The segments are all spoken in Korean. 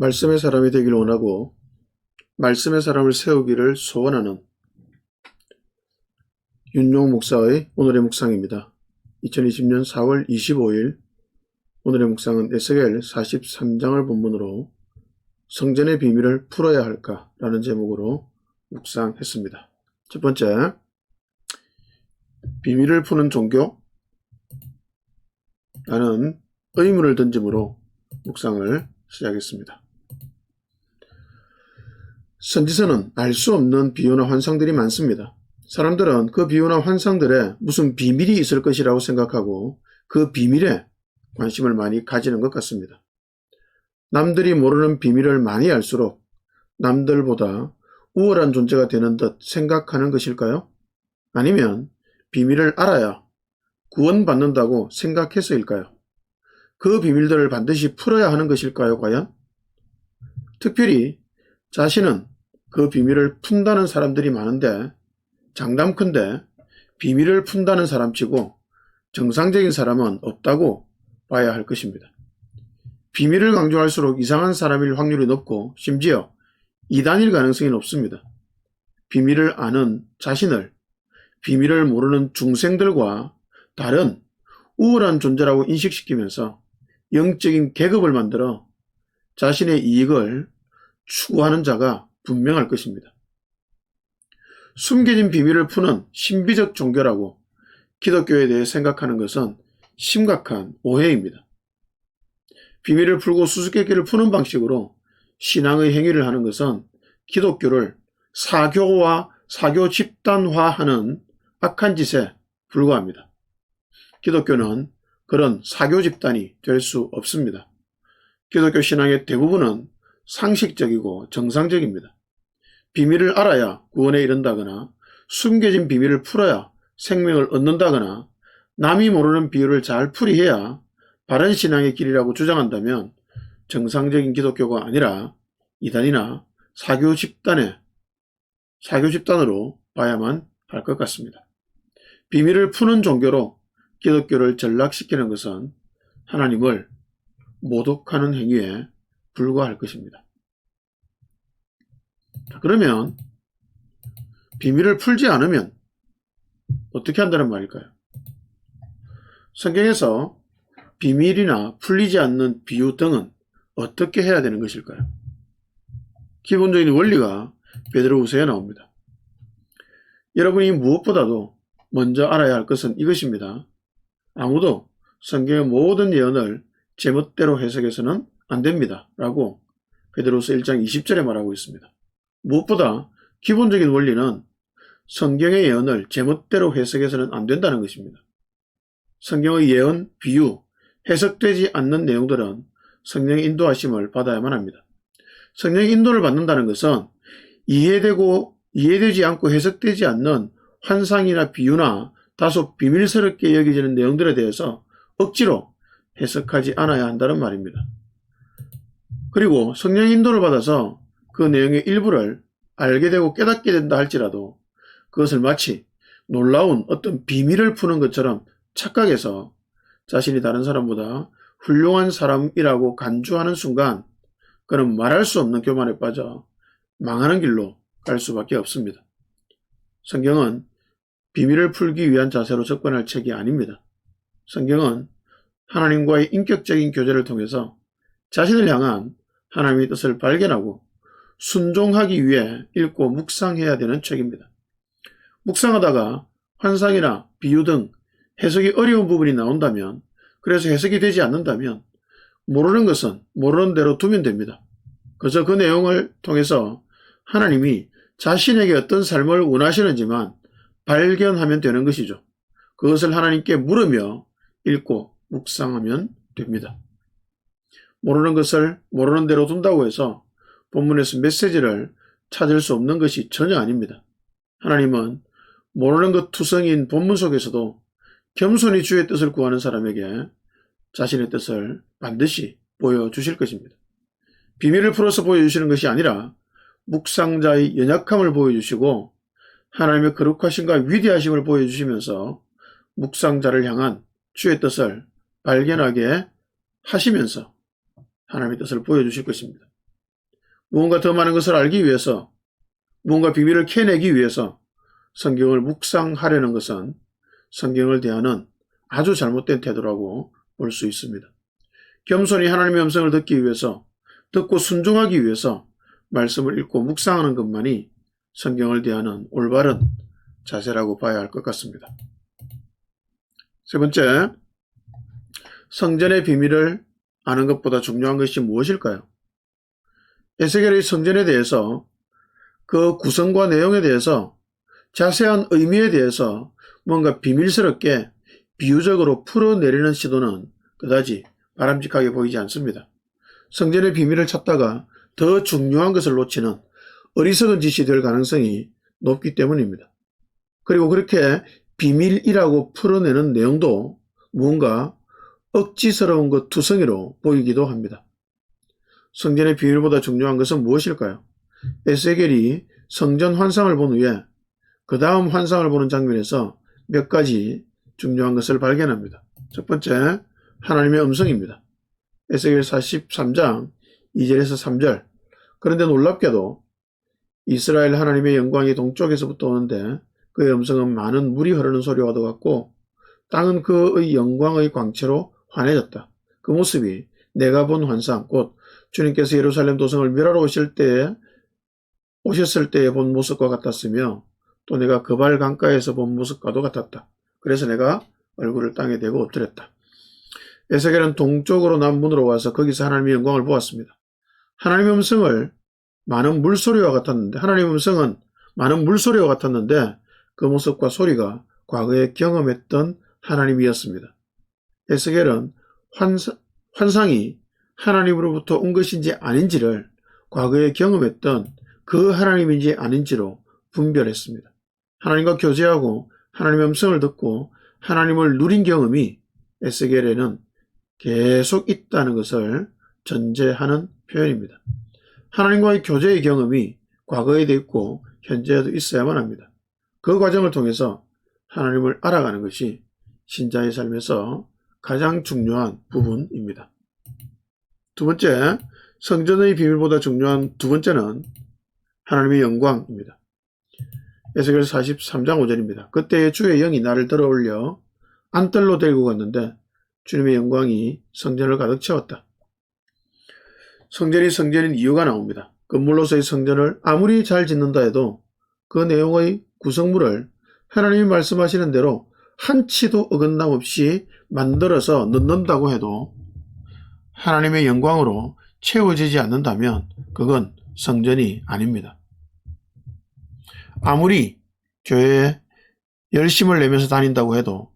말씀의 사람이 되기를 원하고 말씀의 사람을 세우기를 소원하는 윤용 목사의 오늘의 묵상입니다. 2020년 4월 25일 오늘의 묵상은 에스겔 43장을 본문으로 성전의 비밀을 풀어야 할까라는 제목으로 묵상했습니다. 첫 번째, 비밀을 푸는 종교? 라는 의문을 던짐으로 묵상을 시작했습니다. 선지서는 알 수 없는 비유나 환상들이 많습니다. 사람들은 그 비유나 환상들에 무슨 비밀이 있을 것이라고 생각하고 그 비밀에 관심을 많이 가지는 것 같습니다. 남들이 모르는 비밀을 많이 알수록 남들보다 우월한 존재가 되는 듯 생각하는 것일까요? 아니면 비밀을 알아야 구원받는다고 생각해서일까요? 그 비밀들을 반드시 풀어야 하는 것일까요, 과연? 특별히 자신은 그 비밀을 푼다는 사람들이 많은데 장담컨대 비밀을 푼다는 사람치고 정상적인 사람은 없다고 봐야 할 것입니다. 비밀을 강조할수록 이상한 사람일 확률이 높고 심지어 이단일 가능성이 높습니다. 비밀을 아는 자신을 비밀을 모르는 중생들과 다른 우월한 존재라고 인식시키면서 영적인 계급을 만들어 자신의 이익을 추구하는 자가 분명할 것입니다. 숨겨진 비밀을 푸는 신비적 종교라고 기독교에 대해 생각하는 것은 심각한 오해입니다. 비밀을 풀고 수수께끼를 푸는 방식으로 신앙의 행위를 하는 것은 기독교를 사교와 사교 집단화하는 악한 짓에 불과합니다. 기독교는 그런 사교 집단이 될 수 없습니다. 기독교 신앙의 대부분은 상식적이고 정상적입니다. 비밀을 알아야 구원에 이른다거나 숨겨진 비밀을 풀어야 생명을 얻는다거나 남이 모르는 비유를 잘 풀이해야 바른 신앙의 길이라고 주장한다면 정상적인 기독교가 아니라 이단이나 사교 집단으로 봐야만 할 것 같습니다. 비밀을 푸는 종교로 기독교를 전락시키는 것은 하나님을 모독하는 행위에 불과할 것입니다. 그러면 비밀을 풀지 않으면 어떻게 한다는 말일까요? 성경에서 비밀이나 풀리지 않는 비유 등은 어떻게 해야 되는 것일까요? 기본적인 원리가 베드로후서에 나옵니다. 여러분이 무엇보다도 먼저 알아야 할 것은 이것입니다. 아무도 성경의 모든 예언을 제멋대로 해석해서는 안 됩니다. 라고 베드로후서 1장 20절에 말하고 있습니다. 무엇보다 기본적인 원리는 성경의 예언을 제멋대로 해석해서는 안 된다는 것입니다. 성경의 예언, 비유, 해석되지 않는 내용들은 성령의 인도하심을 받아야만 합니다. 성령의 인도를 받는다는 것은 이해되지 않고 해석되지 않는 환상이나 비유나 다소 비밀스럽게 여겨지는 내용들에 대해서 억지로 해석하지 않아야 한다는 말입니다. 그리고 성령의 인도를 받아서 그 내용의 일부를 알게 되고 깨닫게 된다 할지라도 그것을 마치 놀라운 어떤 비밀을 푸는 것처럼 착각해서 자신이 다른 사람보다 훌륭한 사람이라고 간주하는 순간 그는 말할 수 없는 교만에 빠져 망하는 길로 갈 수밖에 없습니다. 성경은 비밀을 풀기 위한 자세로 접근할 책이 아닙니다. 성경은 하나님과의 인격적인 교제를 통해서 자신을 향한 하나님의 뜻을 발견하고 순종하기 위해 읽고 묵상해야 되는 책입니다. 묵상하다가 환상이나 비유 등 해석이 어려운 부분이 나온다면, 그래서 해석이 되지 않는다면 모르는 것은 모르는 대로 두면 됩니다. 그저 그 내용을 통해서 하나님이 자신에게 어떤 삶을 원하시는지만 발견하면 되는 것이죠. 그것을 하나님께 물으며 읽고 묵상하면 됩니다. 모르는 것을 모르는 대로 둔다고 해서 본문에서 메시지를 찾을 수 없는 것이 전혀 아닙니다. 하나님은 모르는 것 투성인 본문 속에서도 겸손히 주의 뜻을 구하는 사람에게 자신의 뜻을 반드시 보여주실 것입니다. 비밀을 풀어서 보여주시는 것이 아니라 묵상자의 연약함을 보여주시고 하나님의 거룩하심과 위대하심을 보여주시면서 묵상자를 향한 주의 뜻을 발견하게 하시면서 하나님의 뜻을 보여주실 것입니다. 무언가 더 많은 것을 알기 위해서, 무언가 비밀을 캐내기 위해서 성경을 묵상하려는 것은 성경을 대하는 아주 잘못된 태도라고 볼 수 있습니다. 겸손히 하나님의 음성을 듣기 위해서, 듣고 순종하기 위해서 말씀을 읽고 묵상하는 것만이 성경을 대하는 올바른 자세라고 봐야 할 것 같습니다. 세 번째, 성전의 비밀을 아는 것보다 중요한 것이 무엇일까요? 에스겔의 성전에 대해서, 그 구성과 내용에 대해서, 자세한 의미에 대해서 뭔가 비밀스럽게 비유적으로 풀어내리는 시도는 그다지 바람직하게 보이지 않습니다. 성전의 비밀을 찾다가 더 중요한 것을 놓치는 어리석은 짓이 될 가능성이 높기 때문입니다. 그리고 그렇게 비밀이라고 풀어내는 내용도 무언가 억지스러운 것 투성이로 보이기도 합니다. 성전의 비밀보다 중요한 것은 무엇일까요? 에스겔이 성전 환상을 본 후에 그 다음 환상을 보는 장면에서 몇 가지 중요한 것을 발견합니다. 첫 번째, 하나님의 음성입니다. 에스겔 43장 2절에서 3절. 그런데 놀랍게도 이스라엘 하나님의 영광이 동쪽에서부터 오는데 그의 음성은 많은 물이 흐르는 소리와도 같고 땅은 그의 영광의 광채로 환해졌다. 그 모습이 내가 본 환상, 곧 주님께서 예루살렘 도성을 멸하러 오셨을 때에 본 모습과 같았으며 또 내가 그발 강가에서 본 모습과도 같았다. 그래서 내가 얼굴을 땅에 대고 엎드렸다. 에스겔은 동쪽으로 남문으로 와서 거기서 하나님의 영광을 보았습니다. 하나님의 음성을 많은 물소리와 같았는데, 하나님의 음성은 많은 물소리와 같았는데 그 모습과 소리가 과거에 경험했던 하나님이었습니다. 에스겔은 환상이 하나님으로부터 온 것인지 아닌지를 과거에 경험했던 그 하나님인지 아닌지로 분별했습니다. 하나님과 교제하고 하나님의 음성을 듣고 하나님을 누린 경험이 에스겔에는 계속 있다는 것을 전제하는 표현입니다. 하나님과의 교제의 경험이 과거에도 있고 현재에도 있어야만 합니다. 그 과정을 통해서 하나님을 알아가는 것이 신자의 삶에서 가장 중요한 부분입니다. 두 번째, 성전의 비밀보다 중요한 두 번째는 하나님의 영광입니다. 에스겔 43장 5절입니다. 그때 주의 영이 나를 들어올려 안뜰로 데리고 갔는데 주님의 영광이 성전을 가득 채웠다. 성전이 성전인 이유가 나옵니다. 건물로서의 성전을 아무리 잘 짓는다 해도 그 내용의 구성물을 하나님이 말씀하시는 대로 한치도 어긋남 없이 만들어서 넣는다고 해도 하나님의 영광으로 채워지지 않는다면 그건 성전이 아닙니다. 아무리 교회에 열심을 내면서 다닌다고 해도,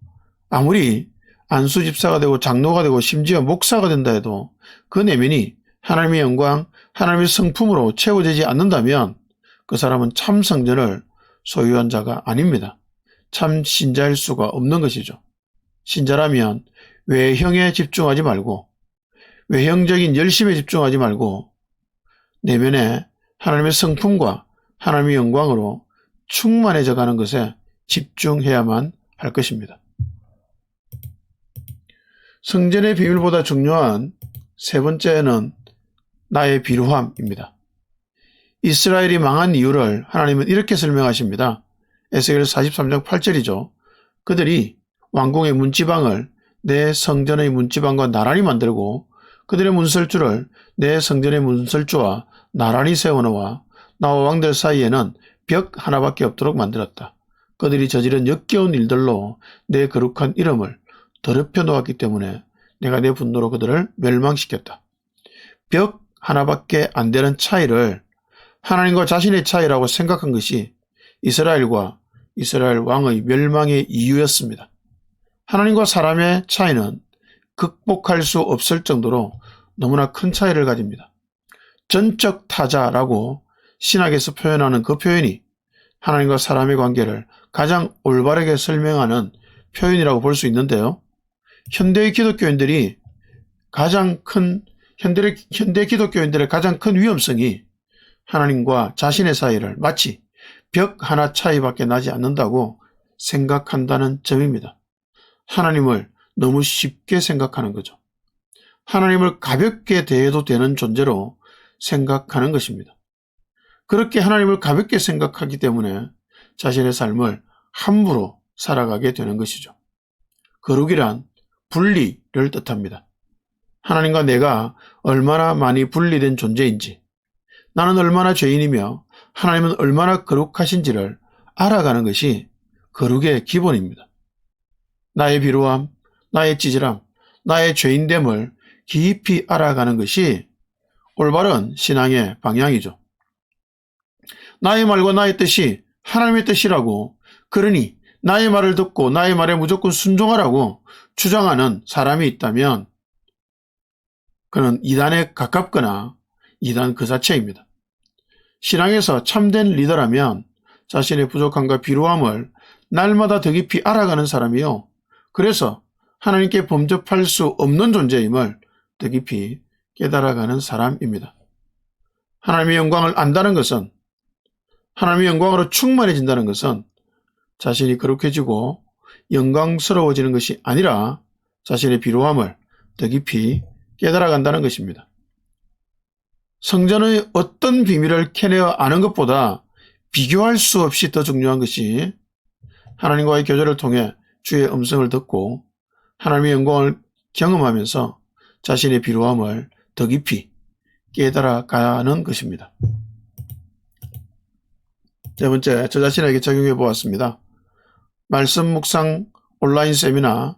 아무리 안수집사가 되고 장로가 되고 심지어 목사가 된다 해도 그 내면이 하나님의 영광, 하나님의 성품으로 채워지지 않는다면 그 사람은 참 성전을 소유한 자가 아닙니다. 참 신자일 수가 없는 것이죠. 신자라면 외형에 집중하지 말고, 외형적인 열심에 집중하지 말고 내면에 하나님의 성품과 하나님의 영광으로 충만해져 가는 것에 집중해야만 할 것입니다. 성전의 비밀보다 중요한 세 번째는 나의 비루함입니다. 이스라엘이 망한 이유를 하나님은 이렇게 설명하십니다. 에스겔 43장 8절이죠. 그들이 왕궁의 문지방을 내 성전의 문지방과 나란히 만들고 그들의 문설주를 내 성전의 문설주와 나란히 세워놓아 나와 왕들 사이에는 벽 하나밖에 없도록 만들었다. 그들이 저지른 역겨운 일들로 내 거룩한 이름을 더럽혀 놓았기 때문에 내가 내 분노로 그들을 멸망시켰다. 벽 하나밖에 안 되는 차이를 하나님과 자신의 차이라고 생각한 것이 이스라엘과 이스라엘 왕의 멸망의 이유였습니다. 하나님과 사람의 차이는 극복할 수 없을 정도로 너무나 큰 차이를 가집니다. 전적 타자라고 신학에서 표현하는 그 표현이 하나님과 사람의 관계를 가장 올바르게 설명하는 표현이라고 볼 수 있는데요. 현대 기독교인들의 가장 큰 위험성이 하나님과 자신의 사이를 마치 벽 하나 차이밖에 나지 않는다고 생각한다는 점입니다. 하나님을 너무 쉽게 생각하는 거죠. 하나님을 가볍게 대해도 되는 존재로 생각하는 것입니다. 그렇게 하나님을 가볍게 생각하기 때문에 자신의 삶을 함부로 살아가게 되는 것이죠. 거룩이란 분리를 뜻합니다. 하나님과 내가 얼마나 많이 분리된 존재인지, 나는 얼마나 죄인이며 하나님은 얼마나 거룩하신지를 알아가는 것이 거룩의 기본입니다. 나의 비루함, 나의 찌질함, 나의 죄인됨을 깊이 알아가는 것이 올바른 신앙의 방향이죠. 나의 말과 나의 뜻이 하나님의 뜻이라고, 그러니 나의 말을 듣고 나의 말에 무조건 순종하라고 주장하는 사람이 있다면 그는 이단에 가깝거나 이단 그 자체입니다. 신앙에서 참된 리더라면 자신의 부족함과 비루함을 날마다 더 깊이 알아가는 사람이요, 그래서 하나님께 범접할 수 없는 존재임을 더 깊이 깨달아가는 사람입니다. 하나님의 영광을 안다는 것은, 하나님의 영광으로 충만해진다는 것은 자신이 거룩해지고 영광스러워지는 것이 아니라 자신의 비루함을 더 깊이 깨달아간다는 것입니다. 성전의 어떤 비밀을 캐내어 아는 것보다 비교할 수 없이 더 중요한 것이 하나님과의 교제를 통해 주의 음성을 듣고 하나님의 영광을 경험하면서 자신의 비루함을 더 깊이 깨달아가는 것입니다. 세 번째, 저 자신에게 적용해 보았습니다. 말씀 묵상 온라인 세미나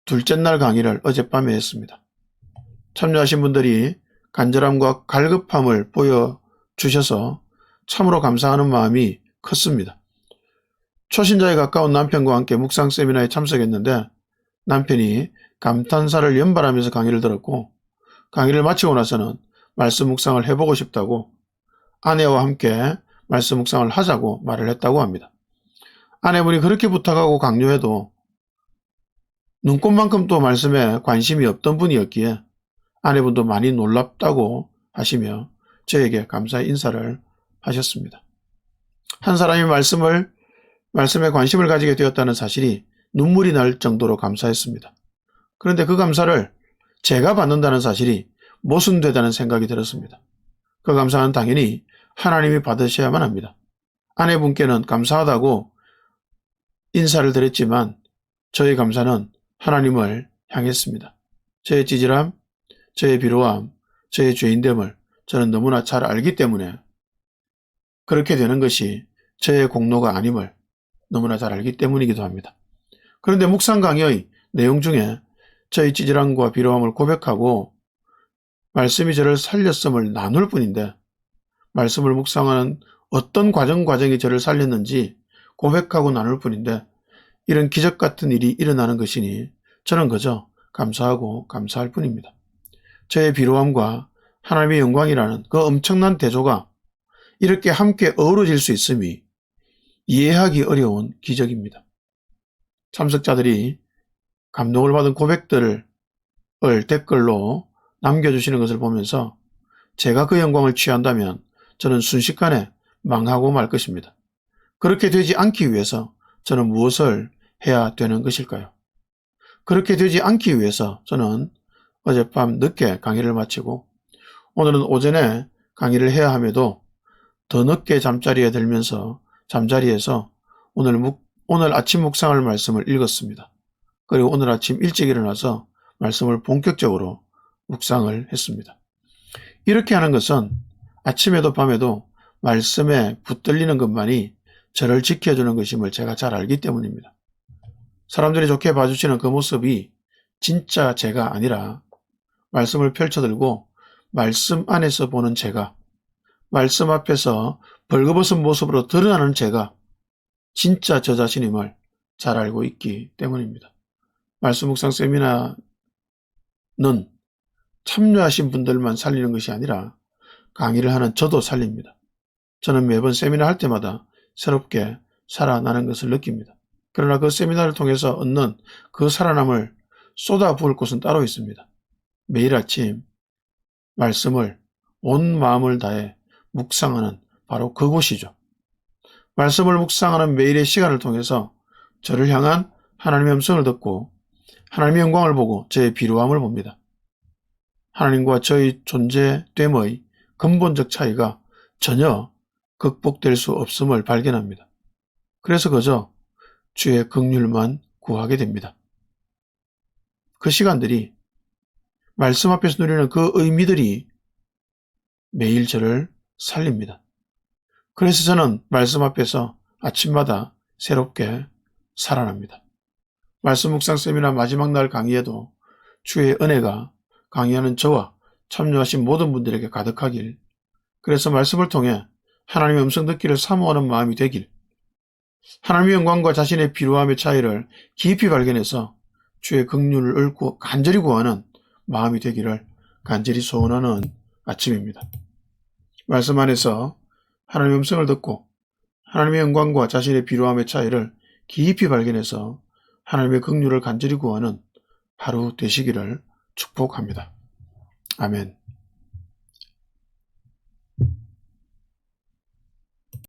둘째 날 강의를 어젯밤에 했습니다. 참여하신 분들이 간절함과 갈급함을 보여주셔서 참으로 감사하는 마음이 컸습니다. 초신자에 가까운 남편과 함께 묵상 세미나에 참석했는데 남편이 감탄사를 연발하면서 강의를 들었고, 강의를 마치고 나서는 말씀 묵상을 해보고 싶다고 아내와 함께 말씀 묵상을 하자고 말을 했다고 합니다. 아내분이 그렇게 부탁하고 강요해도 눈꽃만큼도 말씀에 관심이 없던 분이었기에 아내분도 많이 놀랍다고 하시며 저에게 감사의 인사를 하셨습니다. 한 사람이 말씀에 관심을 가지게 되었다는 사실이 눈물이 날 정도로 감사했습니다. 그런데 그 감사를 제가 받는다는 사실이 모순되다는 생각이 들었습니다. 그 감사는 당연히 하나님이 받으셔야만 합니다. 아내분께는 감사하다고 인사를 드렸지만 저의 감사는 하나님을 향했습니다. 저의 찌질함, 저의 비루함, 저의 죄인됨을 저는 너무나 잘 알기 때문에 그렇게 되는 것이 저의 공로가 아님을 너무나 잘 알기 때문이기도 합니다. 그런데 묵상 강의의 내용 중에 저의 찌질함과 비루함을 고백하고 말씀이 저를 살렸음을 나눌 뿐인데, 말씀을 묵상하는 어떤 과정이 저를 살렸는지 고백하고 나눌 뿐인데 이런 기적 같은 일이 일어나는 것이니 저는 그저 감사하고 감사할 뿐입니다. 저의 비루함과 하나님의 영광이라는 그 엄청난 대조가 이렇게 함께 어우러질 수 있음이 이해하기 어려운 기적입니다. 참석자들이 감동을 받은 고백들을 댓글로 남겨주시는 것을 보면서 제가 그 영광을 취한다면 저는 순식간에 망하고 말 것입니다. 그렇게 되지 않기 위해서 저는 무엇을 해야 되는 것일까요? 그렇게 되지 않기 위해서 저는 어젯밤 늦게 강의를 마치고 오늘은 오전에 강의를 해야 함에도 더 늦게 잠자리에 들면서 잠자리에서 오늘 아침 묵상할 말씀을 읽었습니다. 그리고 오늘 아침 일찍 일어나서 말씀을 본격적으로 묵상을 했습니다. 이렇게 하는 것은 아침에도 밤에도 말씀에 붙들리는 것만이 저를 지켜주는 것임을 제가 잘 알기 때문입니다. 사람들이 좋게 봐주시는 그 모습이 진짜 제가 아니라 말씀을 펼쳐들고 말씀 안에서 보는 제가, 말씀 앞에서 벌거벗은 모습으로 드러나는 제가 진짜 저 자신임을 잘 알고 있기 때문입니다. 말씀 묵상 세미나는 참여하신 분들만 살리는 것이 아니라 강의를 하는 저도 살립니다. 저는 매번 세미나 할 때마다 새롭게 살아나는 것을 느낍니다. 그러나 그 세미나를 통해서 얻는 그 살아남을 쏟아부을 곳은 따로 있습니다. 매일 아침 말씀을 온 마음을 다해 묵상하는 바로 그곳이죠. 말씀을 묵상하는 매일의 시간을 통해서 저를 향한 하나님의 음성을 듣고 하나님의 영광을 보고 저의 비루함을 봅니다. 하나님과 저의 존재됨의 근본적 차이가 전혀 극복될 수 없음을 발견합니다. 그래서 그저 주의 긍휼만 구하게 됩니다. 그 시간들이, 말씀 앞에서 누리는 그 의미들이 매일 저를 살립니다. 그래서 저는 말씀 앞에서 아침마다 새롭게 살아납니다. 말씀 묵상 세미나 마지막 날 강의에도 주의 은혜가 강의하는 저와 참여하신 모든 분들에게 가득하길, 그래서 말씀을 통해 하나님의 음성 듣기를 사모하는 마음이 되길, 하나님의 영광과 자신의 필요함의 차이를 깊이 발견해서 주의 긍휼을 간절히 구하는 마음이 되기를 간절히 소원하는 아침입니다. 말씀 안에서 하나님의 음성을 듣고 하나님의 영광과 자신의 필요함의 차이를 깊이 발견해서 하나님의 긍휼을 간절히 구하는 하루 되시기를 축복합니다. 아멘.